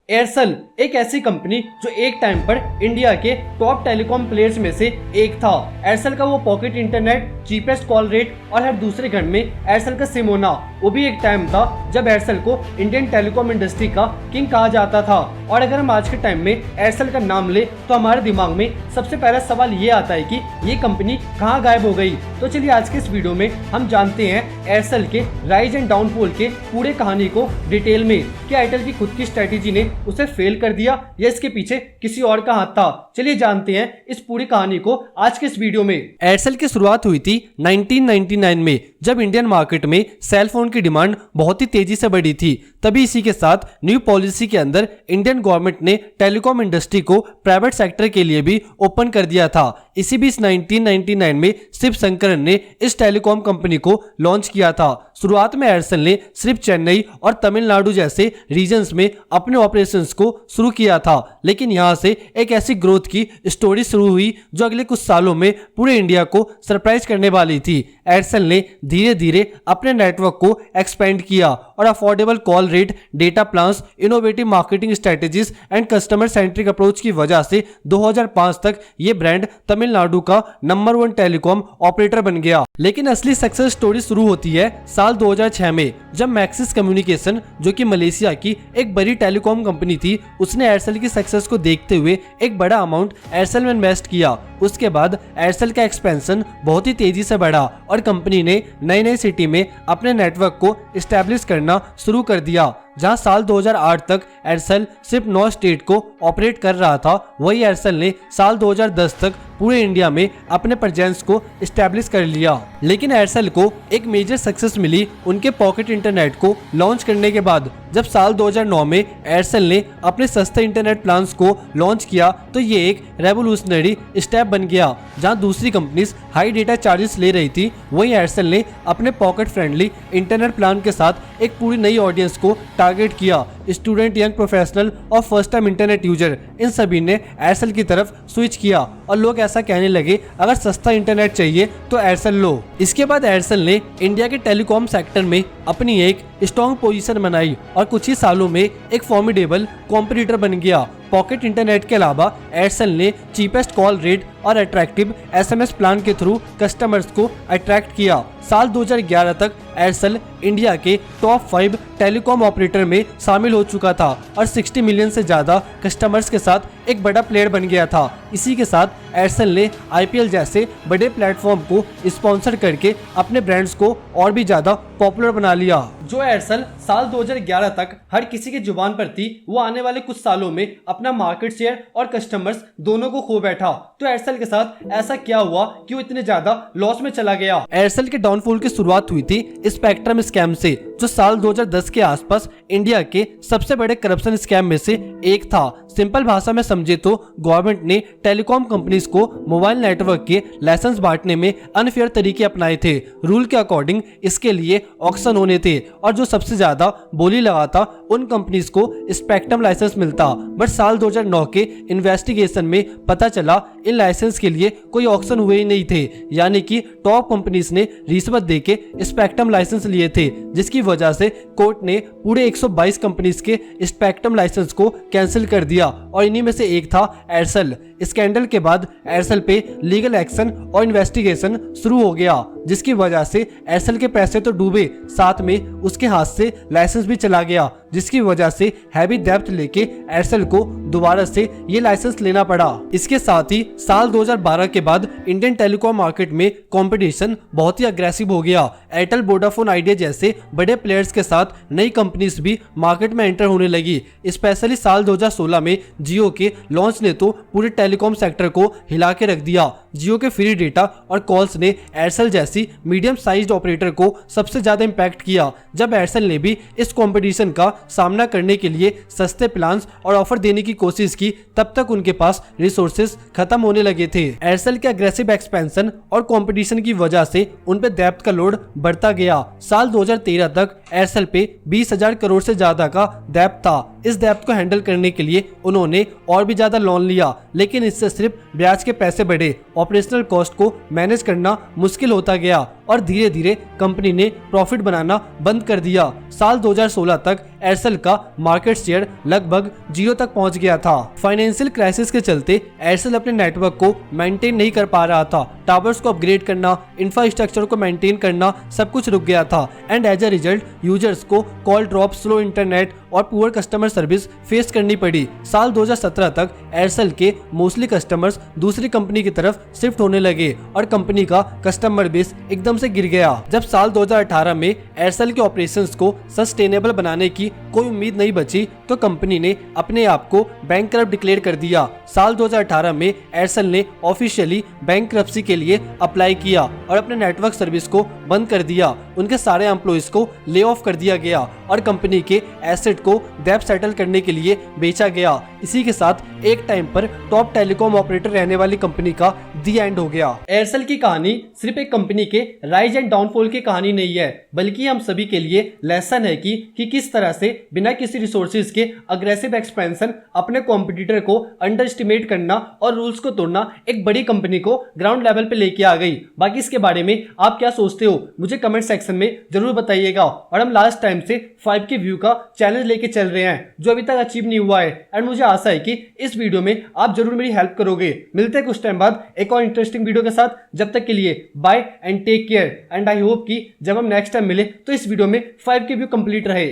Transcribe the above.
Aircel एक ऐसी company जो एक टाइम पर इंडिया के टॉप टेलीकॉम प्लेयर्स में से एक था। एयरसेल का वो pocket internet, cheapest call rate और हर दूसरे घर में एयरसेल का सिम होना, वो भी एक टाइम था जब एयरसेल को इंडियन टेलीकॉम इंडस्ट्री का किंग कहा जाता था। और अगर हम आज के टाइम में एयरसेल का नाम ले तो हमारे दिमाग में सबसे पहला सवाल ये आता है कि ये कंपनी कहाँ गायब हो गई। तो चलिए आज के इस वीडियो में हम जानते हैं एयरसेल के राइज एंड डाउनफॉल के पूरे कहानी को डिटेल में। क्या एयरटेल की खुद की स्ट्रेटेजी ने उसे फेल कर दिया या इसके पीछे किसी और का हाथ था? चलिए जानते हैं इस पूरी कहानी को आज के इस वीडियो में। एयरसेल की शुरुआत हुई थी 1999 में, जब इंडियन मार्केट में सेल फोन की डिमांड बहुत ही तेजी से बढ़ी थी। तभी इसी के साथ न्यू पॉलिसी के अंदर इंडियन गवर्नमेंट ने टेलीकॉम इंडस्ट्री को प्राइवेट सेक्टर के लिए भी ओपन कर दिया था। इसी बीच 1999 में शिव शंकरन ने इस टेलीकॉम कंपनी को लॉन्च किया था। शुरुआत में एयरसेल ने सिर्फ चेन्नई और तमिलनाडु जैसे रीजन्स में अपने ऑपरेशंस को शुरू किया था, लेकिन यहां से एक ऐसी ग्रोथ की स्टोरी शुरू हुई जो अगले कुछ सालों में पूरे इंडिया को सरप्राइज करने वाली थी। एयरसेल ने धीरे धीरे अपने नेटवर्क को एक्सपेंड किया और affordable call rate, data plans, innovative marketing strategies and customer centric approach की वजह से 2005 तक ये ब्रांड तमिलनाडु का नंबर 1 टेलीकॉम ऑपरेटर बन गया। लेकिन असली सक्सेस स्टोरी शुरू होती है साल 2006 में, जब मैक्सिस कम्युनिकेशन, जो कि मलेशिया की एक बड़ी टेलीकॉम कंपनी थी, उसने एयरसेल की सक्सेस को देखते हुए एक बड़ा अमाउंट एयरसेल में इन्वेस्ट किया। उसके बाद एयरसेल का एक्सपेंशन बहुत ही तेजी से बढ़ा और कंपनी ने नई नई सिटी में अपने नेटवर्क को एस्टेब्लिश करना शुरू कर दिया। जहां साल 2008 तक एयरसेल सिर्फ 9 स्टेट को ऑपरेट कर रहा था, वही एयरसेल ने साल 2010 तक पूरे इंडिया में अपने प्रेजेंस को एस्टेब्लिश कर लिया। लेकिन एयरसेल को एक मेजर सक्सेस मिली उनके पॉकेट इंटरनेट को लॉन्च करने के बाद। जब साल 2009 में एयरसेल ने अपने सस्ते इंटरनेट प्लान्स को लॉन्च किया तो ये एक रेवोल्यूशनरी स्टेप बन गया। जहां दूसरी कंपनीज हाई डेटा चार्जेस ले रही थी, वहीं एयरसेल ने अपने पॉकेट फ्रेंडली इंटरनेट प्लान के साथ एक पूरी नई ऑडियंस को टारगेट किया। स्टूडेंट, यंग प्रोफेशनल और फर्स्ट टाइम इंटरनेट यूजर, इन सभी ने एयरसेल की तरफ स्विच किया और लोग ऐसा कहने लगे अगर सस्ता इंटरनेट चाहिए तो एयरसेल लो। इसके बाद एयरसेल ने इंडिया के टेलीकॉम सेक्टर में अपनी एक स्ट्रॉन्ग पोजीशन बनाई और कुछ ही सालों में एक फॉर्मिडेबल कॉम्पिटिटर बन गया। पॉकेट इंटरनेट के अलावा एयरसेल ने चीपेस्ट कॉल रेट और अट्रैक्टिव एसएमएस प्लान के थ्रू कस्टमर्स को अट्रैक्ट किया। साल 2011 तक एयरसेल इंडिया के टॉप 5 टेलीकॉम ऑपरेटर में शामिल हो चुका था और 60 मिलियन से ज्यादा कस्टमर्स के साथ एक बड़ा प्लेयर बन गया था। इसी के साथ एयरसेल ने आईपीएल जैसे बड़े प्लेटफॉर्म को स्पॉन्सर करके अपने ब्रांड्स को और भी ज्यादा पॉपुलर बना लिया। जो एयरसेल साल 2011 तक हर किसी की जुबान पर थी, वो आने वाले कुछ सालों में अपना मार्केट शेयर और कस्टमर्स दोनों को खो बैठा। तो एयरसेल के साथ ऐसा क्या हुआ कि वो इतने ज्यादा लॉस में चला गया? एयरसेल के डाउनफॉल की शुरुआत हुई थी स्पेक्ट्रम स्कैम से, जो साल 2010 के आसपास इंडिया के सबसे बड़े करप्शन स्कैम में से एक था। सिंपल भाषा में समझे तो गवर्नमेंट ने टेलीकॉम कंपनीज को मोबाइल नेटवर्क के लाइसेंस बांटने में अनफेयर तरीके अपनाए थे। रूल के अकॉर्डिंग इसके लिए ऑक्शन होने थे और जो सबसे ज्यादा बोली लगाता उन कंपनीज को स्पेक्ट्रम लाइसेंस मिलता। बट साल 2009 के इन्वेस्टिगेशन में पता चला इन लाइसेंस के लिए कोई ऑक्शन हुए ही नहीं थे, यानी कि टॉप कंपनीज ने रिश्वत देके स्पेक्ट्रम लाइसेंस लिए थे, जिसकी वजह से कोर्ट ने पूरे 122 कंपनीज के स्पेक्ट्रम लाइसेंस को कैंसिल कर दिया और इन्हीं में से एक था एयरसेल। स्कैंडल के बाद एयरसेल पे लीगल एक्शन और इन्वेस्टिगेशन शुरू हो गया, जिसकी वजह से एयरसेल के पैसे तो डूबे, साथ में उसके हाथ से लाइसेंस भी चला गया, जिसकी वजह से हैवी डेब्ट लेके एयरसेल को दोबारा से ये लाइसेंस लेना पड़ा। इसके साथ ही साल 2012 के बाद इंडियन टेलीकॉम मार्केट में कंपटीशन बहुत ही अग्रेसिव हो गया। एयरटेल, वोडाफोन, आइडिया जैसे बड़े प्लेयर्स के साथ नई कंपनीज भी मार्केट में एंटर होने लगी। स्पेशली साल 2016 में जियो के लॉन्च ने तो पूरे टेलीकॉम सेक्टर को हिला के रख दिया। जियो के फ्री डेटा और कॉल्स ने एयरसेल जैसी मीडियम साइज्ड ऑपरेटर को सबसे ज्यादा इम्पैक्ट किया। जब एयरसेल ने भी इस कंपटीशन का सामना करने के लिए सस्ते प्लान्स और ऑफर देने की कोशिश की, तब तक उनके पास रिसोर्सेज खत्म होने लगे थे। एयरसेल के अग्रेसिव एक्सपेंशन और कंपटीशन की वजह से उन पे डेब्ट का लोड बढ़ता गया। साल 2013 तक एयरसेल पे 20,000 करोड़ से ज्यादा का डेब्ट था इस डेब्ट को हैंडल करने के लिए उन्होंने और भी ज्यादा लोन लिया, लेकिन इससे सिर्फ ब्याज के पैसे बढ़े, ऑपरेशनल कॉस्ट को मैनेज करना मुश्किल होता गया और धीरे धीरे कंपनी ने प्रॉफिट बनाना बंद कर दिया। साल 2016 तक एयरसेल का मार्केट शेयर लगभग 0 तक पहुंच गया था। फाइनेंशियल क्राइसिस के चलते एयरसेल अपने नेटवर्क को मेंटेन नहीं कर पा रहा था। टावर्स को अपग्रेड करना, इंफ्रास्ट्रक्चर को मेंटेन करना, सब कुछ रुक गया था and as a result users को कॉल ड्रॉप, स्लो इंटरनेट और पुअर कस्टमर सर्विस फेस करनी पड़ी। साल 2017 तक एयरसेल के मोस्टली कस्टमर्स दूसरी कंपनी की तरफ शिफ्ट होने लगे और कंपनी का कस्टमर बेस एकदम से गिर गया। जब साल 2018 में एयरसेल के ऑपरेशंस को सस्टेनेबल बनाने की कोई उम्मीद नहीं बची तो कंपनी ने अपने आप को बैंकक्रप्ट डिक्लेयर कर दिया। साल 2018 में एयरसेल ने ऑफिशियली बैंकक्रप्सी के लिए अप्लाई किया और अपने नेटवर्क सर्विस को बंद कर दिया। उनके सारे एम्प्लॉइज को ले ऑफ कर दिया गया और कंपनी के एसेट को डेब्ट सेटल करने के लिए बेचा गया। इसी के साथ एक टाइम पर टॉप टेलीकॉम ऑपरेटर रहने वाली कंपनी का दी एंड हो गया। एयरसेल की कहानी सिर्फ एक कंपनी के राइज एंड डाउनफॉल की कहानी नहीं है, बल्कि हम सभी के लिए लेसन है कि किस तरह से बिना किसी रिसोर्सेज के अग्रेसिव एक्सपेंशन, अपने कॉम्पिटिटर को अंडर एस्टिमेट करना और रूल्स को तोड़ना एक बड़ी कंपनी को ग्राउंड लेवल पे लेके आ गई। बाकी इसके बारे में आप क्या सोचते हो मुझे कमेंट सेक्शन में जरूर बताइएगा। और हम लास्ट टाइम से 5 के व्यू का चैलेंज लेके चल रहे हैं जो अभी तक अचीव नहीं हुआ है एंड मुझे आशा है कि इस वीडियो में आप जरूर मेरी हेल्प करोगे। मिलते हैं कुछ टाइम बाद एक और इंटरेस्टिंग वीडियो के साथ। जब तक के लिए bye and take care and I hope कि जब हम नेक्स्ट टाइम मिले तो इस वीडियो में 5 के व्यू कंप्लीट रहे।